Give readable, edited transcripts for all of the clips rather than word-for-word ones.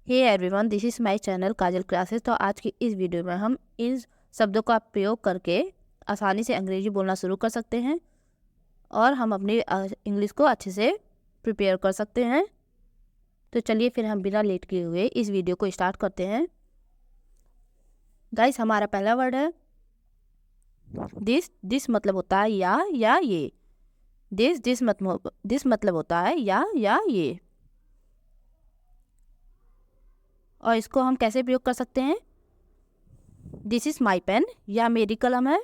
Hey everyone, this is my channel Kajal classes. तो आज की इस वीडियो में हम इन शब्दों का प्रयोग करके आसानी से अंग्रेजी बोलना शुरू कर सकते हैं और हम अपनी इंग्लिश को अच्छे से प्रिपेयर कर सकते हैं। तो चलिए फिर हम बिना लेट किए हुए इस वीडियो को स्टार्ट करते हैं। गाइस, हमारा पहला वर्ड है दिस मतलब होता है या ये। दिस मतलब होता है या ये। और इसको हम कैसे प्रयोग कर सकते हैं? दिस इज़ माई पेन या मेरी कलम है।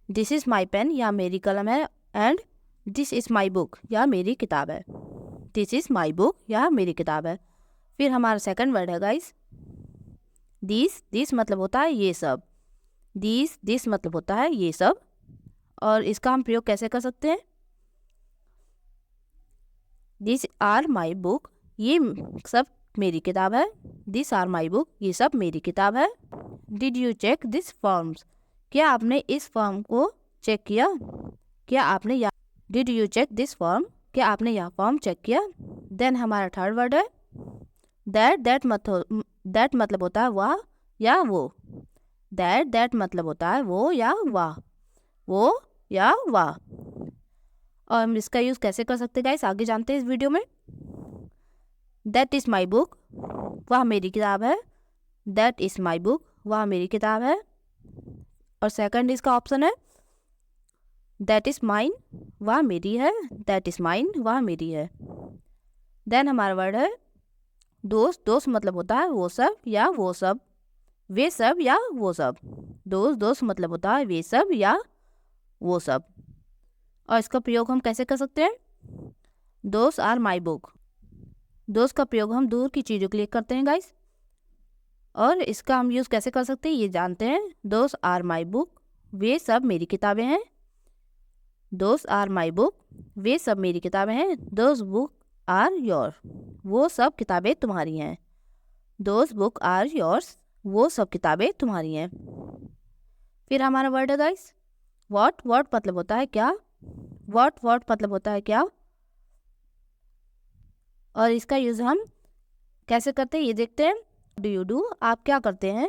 दिस इज़ माई पेन या मेरी कलम है। And this is my book या मेरी किताब है। दिस इज़ माई बुक या मेरी किताब है। फिर हमारा सेकंड वर्ड है गाइस दिस मतलब होता है ये सब। दिस मतलब होता है ये सब। और इसका हम प्रयोग कैसे कर सकते हैं? दिस आर माई बुक, ये सब मेरी किताब है। दिस आर माई बुक, ये सब मेरी किताब है। Did you check this forms, क्या आपने इस फॉर्म को चेक किया? क्या आपने did you check this form, क्या आपने यह फॉर्म चेक किया? देन हमारा थर्ड वर्ड है दैट मतलब होता है वह या वो। दैट मतलब होता है वो या वाह, वो या वाह। और हम इसका यूज़ कैसे कर सकते हैं गाइस, आगे जानते हैं इस वीडियो में। दैट इज़ माई बुक, वह मेरी किताब है। दैट इज़ माई बुक, वह मेरी किताब है। और सेकंड इसका ऑप्शन है दैट इज़ माइन, वह मेरी है। दैट इज़ माइन, वह मेरी है। देन हमारा वर्ड है दोस्त मतलब होता है वो सब या वो सब, वे सब या वो सब। दोस्त मतलब होता है वे सब या वो सब। और इसका प्रयोग हम कैसे कर सकते हैं? दोस्त आर माई बुक, दोस्त का प्रयोग हम दूर की चीज़ों के लिए करते हैं गाइस। और इसका हम यूज़ कैसे कर सकते हैं ये जानते हैं। दोस्त आर माई बुक, वे सब मेरी किताबें हैं। दोस्त आर माई बुक, वे सब मेरी किताबें हैं। दोस्त बुक आर योर, वो सब किताबें तुम्हारी हैं। दोस्त बुक आर योर्स, वो सब किताबें तुम्हारी हैं। फिर हमारा वर्ड है गाइस वॉट मतलब होता है क्या। वॉट मतलब होता है क्या। और इसका यूज़ हम कैसे करते हैं ये देखते हैं। डू यू डू, आप क्या करते हैं।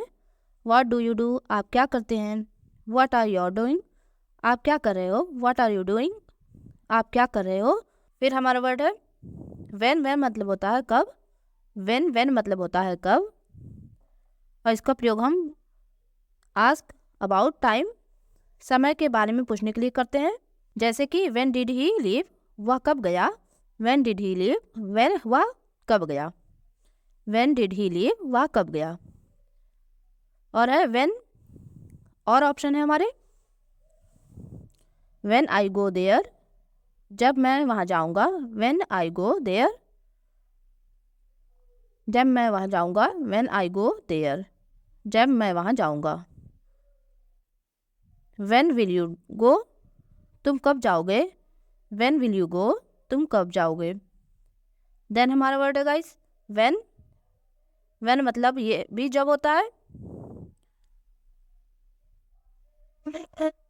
व्हाट डू यू डू, आप क्या करते हैं। व्हाट आर यू डूइंग, आप क्या कर रहे हो। व्हाट आर यू डूइंग, आप क्या कर रहे हो। फिर हमारा वर्ड है व्हेन मतलब होता है कब। व्हेन मतलब होता है कब। और इसका प्रयोग हम आस्क अबाउट टाइम, समय के बारे में पूछने के लिए करते हैं। जैसे कि व्हेन डिड ही लीव, वह कब गया। व्हेन डिड ही लीव, वह कब गया। व्हेन डिड ही लीव, वह कब गया। और है व्हेन, और ऑप्शन है हमारे व्हेन आई गो देयर, जब मैं वहाँ जाऊँगा। व्हेन आई गो देयर, जब मैं वहाँ जाऊँगा। व्हेन आई गो देयर, जब मैं वहाँ जाऊँगा। व्हेन विल यू गो, तुम कब जाओगे। व्हेन विल यू गो, तुम कब जाओगे। देन हमारा वर्ड है गाइस व्हेन मतलब ये भी जब होता है।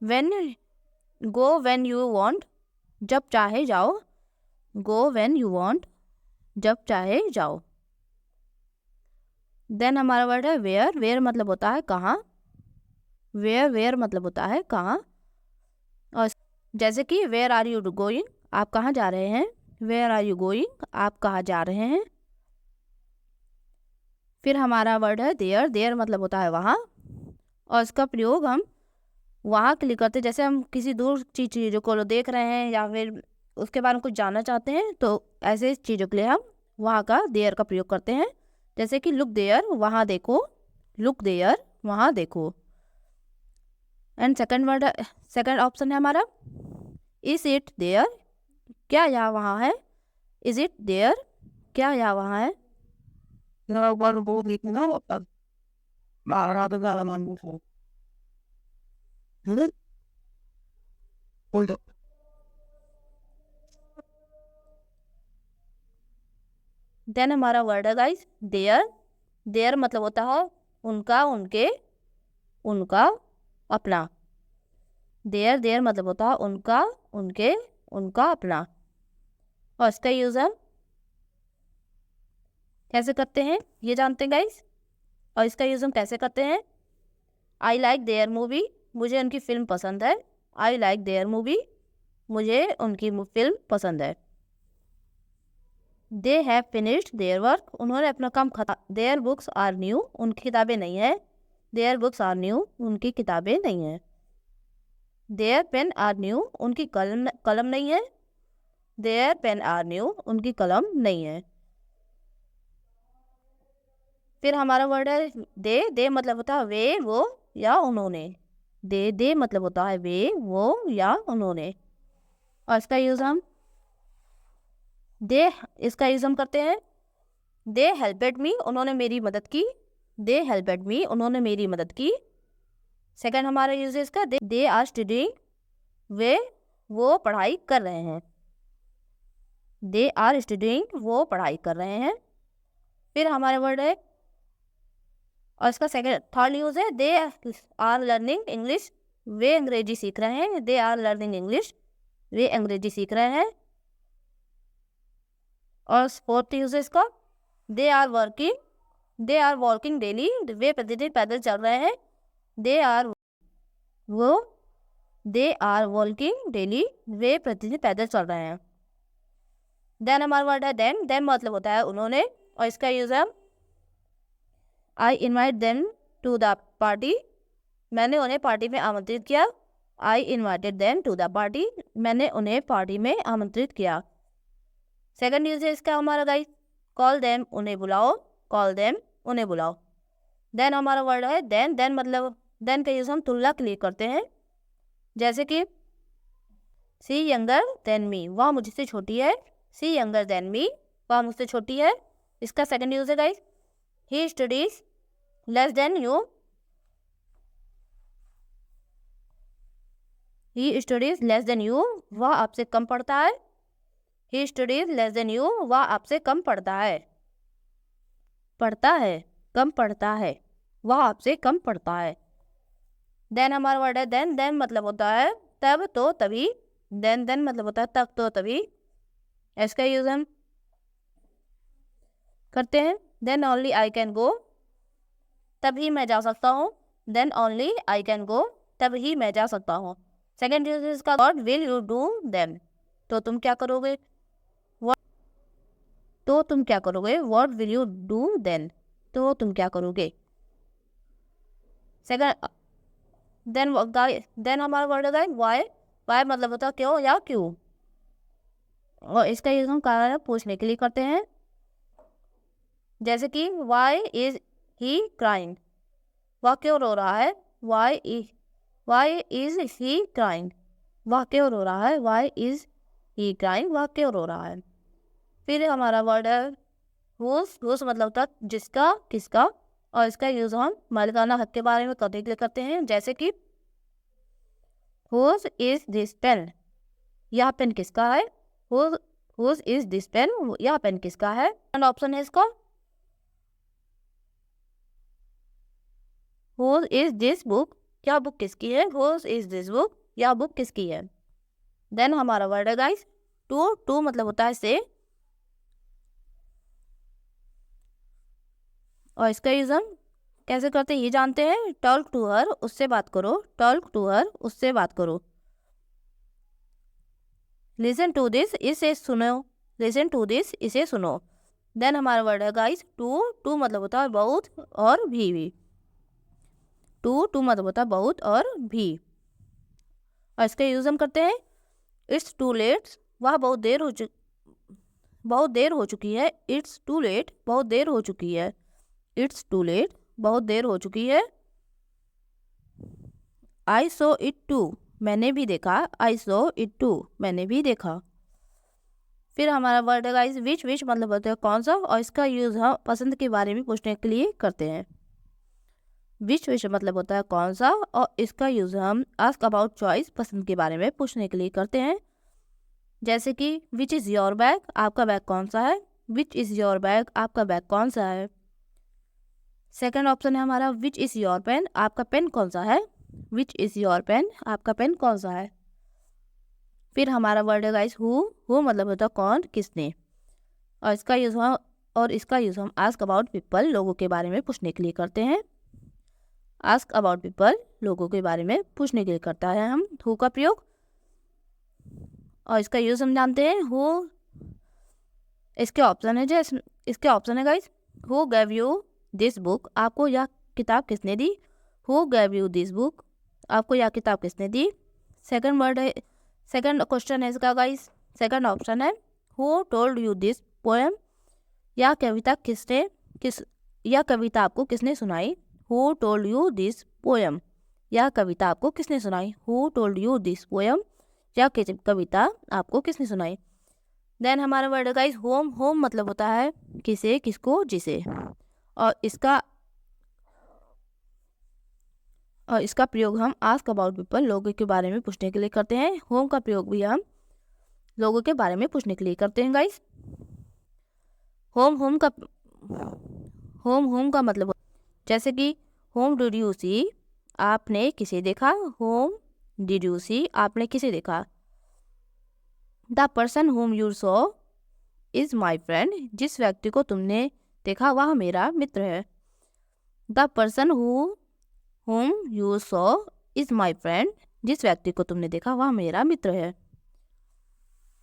When go when you want, जब चाहे जाओ। गो व्हेन यू वांट, जब चाहे जाओ। देन हमारा वर्ड है वेयर मतलब होता है कहाँ। वेयर मतलब होता है कहाँ। और जैसे कि वेयर आर यू गोइंग, आप कहाँ जा रहे हैं। वेयर आर यू गोइंग, आप कहाँ जा रहे हैं। फिर हमारा वर्ड है देयर मतलब होता है वहाँ। और इसका प्रयोग हम वहाँ के लिए करते हैं, जैसे हम किसी दूर चीज़ों को देख रहे हैं या फिर उसके बारे में कुछ जानना चाहते हैं, तो ऐसे चीज़ों के लिए हम वहाँ का देयर का प्रयोग करते हैं। जैसे कि लुक देयर, वहाँ देखो। लुक देयर, वहाँ देखो। एंड सेकंड ऑप्शन है हमारा इज इट देयर, क्या यह वहाँ है। इज इट देयर, क्या यह वहाँ है। देन हमारा वर्ड है गाइस देयर मतलब होता है उनका, उनके, उनका, अपना। देयर मतलब होता है उनका, उनके, उनका, अपना। और इसका यूज़ है कैसे करते हैं ये जानते हैं गाइस। और इसका यूज़ हम कैसे करते हैं। आई लाइक देयर मूवी, मुझे उनकी फिल्म पसंद है। आई लाइक देयर मूवी, मुझे उनकी फिल्म पसंद है। They have finished their work, उन्होंने अपना काम खत्म। देयर बुक्स आर न्यू, उनकी किताबें नहीं है। देयर बुक्स आर न्यू, उनकी किताबें नहीं है। देयर पेन आर न्यू, उनकी कलम नहीं है। देयर पेन आर न्यू, उनकी कलम नहीं है। फिर हमारा वर्ड है दे मतलब होता है वे, वो या उन्होंने। दे मतलब होता है वे, वो या उन्होंने। और इसका यूज़ हम करते हैं। दे हेल्पेड मी, उन्होंने मेरी मदद की। दे हेल्पेड मी, उन्होंने मेरी मदद की। सेकंड हमारा यूज है इसका दे आर स्टडीइंग, वो पढ़ाई कर रहे हैं। दे आर स्टडीइंग, वो पढ़ाई कर रहे हैं। फिर हमारा वर्ड है और इसका थर्ड यूज है दे आर लर्निंग इंग्लिश, वे अंग्रेजी सीख रहे हैं। दे आर लर्निंग इंग्लिश, वे अंग्रेजी सीख रहे हैं। और फोर्थ यूज है इसका दे आर वॉकिंग डेली, वे प्रतिदिन पैदल चल रहे हैं। दे आर वॉकिंग डेली, वे प्रतिदिन पैदल चल रहे हैं। देन हमारा वर्ड है देन मतलब होता है उन्होंने। और इसका यूज है I invite them to the party, मैंने उन्हें पार्टी में आमंत्रित किया। I invited them to the party, मैंने उन्हें पार्टी में आमंत्रित किया। सेकंड यूज है इसका हमारा गाइस कॉल देम, उन्हें बुलाओ। कॉल देम, उन्हें बुलाओ। देन हमारा वर्ड है देन मतलब देन का यूज हम तुलना के लिए करते हैं। जैसे कि सी यंगर देन मी, वह मुझसे छोटी है। सी यंगर देन मी, वह मुझसे छोटी है। इसका सेकंड यूज है guys he studies less than you, he studies less than you, वह आपसे कम पढ़ता है। He studies less than you, वह आपसे कम पढ़ता है। कम पढ़ता है, वह आपसे कम पढ़ता है। देन हमारा वर्ड है देन मतलब होता है तब तो तभी। देन मतलब होता है तब तो तभी। इसका यूज हम करते हैं then only I can go, तभी मैं जा सकता हूँ। Then only I can go, तभी मैं जा सकता हूँ। सेकेंड यूज इसका what will you do then, तो तुम क्या करोगे। What will you do then, तो तुम क्या करोगे। सेकंड देन हमारा वर्ड है वाई मतलब होता है क्यों या क्यों। और इसका यूज हम कारण पूछने के लिए करते हैं। जैसे कि वाई इज ही क्राइंग, वह क्यों रो रहा है। वाई इज ही क्राइंग, वह क्यों रो रहा है। वाई इज ही क्राइंग, वह क्यों रो रहा है। फिर हमारा वर्ड है हुज मतलब होता है जिसका, किसका। और इसका यूज हम मालिकाना हक के बारे में करने के लिए करते हैं। जैसे कि हुज इज दिस पेन, यह पेन किसका है। हुज इज दिस पेन, यह पेन किसका है। एंड ऑप्शन है इसका हुज इज दिस बुक, यह बुक किसकी है। हुज इज दिस बुक, यह बुक किसकी है। देन हमारा वर्ड है गाइस टू मतलब होता है से। और इसका यूज हम कैसे करते हैं ये जानते हैं। टॉक टू हर, उससे बात करो। टॉक टू हर, उससे बात करो। लिसन टू दिस, इसे सुनो। लिसन टू दिस, इसे सुनो। देन हमारा वर्ड है गाइस टू मतलब होता है बहुत और भी। टू मतलब होता है बहुत और भी। और इसका यूज हम करते हैं इट्स टू लेट, वह बहुत देर हो चुकी है। इट्स टू लेट, बहुत देर हो चुकी है। इट्स टू लेट, बहुत देर हो चुकी है। आई सो इट टू, मैंने भी देखा। आई सो इट टू, मैंने भी देखा। फिर हमारा वर्ड है गाइस विच मतलब होता है कौन सा। और इसका यूज हम पसंद के बारे में पूछने के लिए करते हैं। विच मतलब होता है कौन सा। और इसका यूज हम आस्क अबाउट चॉइस, पसंद के बारे में पूछने के लिए करते हैं। जैसे कि विच इज़ योर बैग, आपका बैग कौन सा है। विच इज़ योर बैग, आपका बैग कौन सा है। सेकंड ऑप्शन है हमारा विच इज़ योर पेन, आपका पेन कौन सा है। विच इज़ योर पेन, आपका पेन कौन सा है। फिर हमारा वर्ड है गाइस हु मतलब होता है कौन, किसने। और इसका यूज और इसका यूज़ हम आस्क अबाउट पीपल लोगों के बारे में पूछने के लिए करते हैं। आस्क अबाउट पीपल लोगों के बारे में पूछने के लिए करता है हम हु का प्रयोग। और इसका यूज़ हम जानते हैं हु। इसके ऑप्शन है guys, who gave you this book, आपको यह किताब किसने दी। Who gave you this book, आपको यह किताब किसने दी। सेकंड क्वेश्चन है इसका गाइस, सेकंड ऑप्शन है who told you this poem, यह कविता आपको किसने सुनाई। Who told you this poem, यह कविता आपको किसने सुनाई। Who told you this poem, यह कविता आपको किसने सुनाई। देन हमारा वर्ड है गाइस होम। होम मतलब होता है किसे, किसको, जिसे। और इसका प्रयोग हम आस्क अबाउट पीपल लोगों के बारे में पूछने के लिए करते हैं। होम का प्रयोग भी हम लोगों के बारे में पूछने के लिए करते हैं गाइस। होम का मतलब जैसे कि होम डिड यू सी, आपने किसे देखा। होम डिड यू सी, आपने किसे देखा। The person home you saw is my friend, जिस व्यक्ति को तुमने देखा वह मेरा मित्र है। The person home you saw is my friend, जिस व्यक्ति को तुमने देखा वह मेरा मित्र है।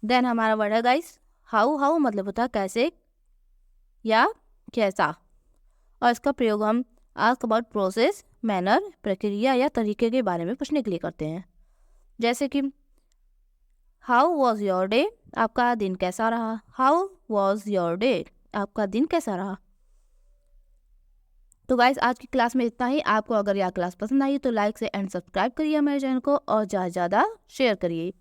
देन हमारा वर्ड है गाइस हाउ। हाउ मतलब होता है कैसे या कैसा। और इसका प्रयोग हम आस्क अबाउट प्रोसेस, मैनर, प्रक्रिया या तरीके के बारे में पूछने के लिए करते हैं। जैसे कि हाउ वॉज योर डे, आपका दिन कैसा रहा। हाउ वॉज योर डे, आपका दिन कैसा रहा। तो गाइस आज की क्लास में इतना ही। आपको अगर यह क्लास पसंद आई तो लाइक से एंड सब्सक्राइब करिए हमारे चैनल को और ज़्यादा से ज़्यादा शेयर करिए।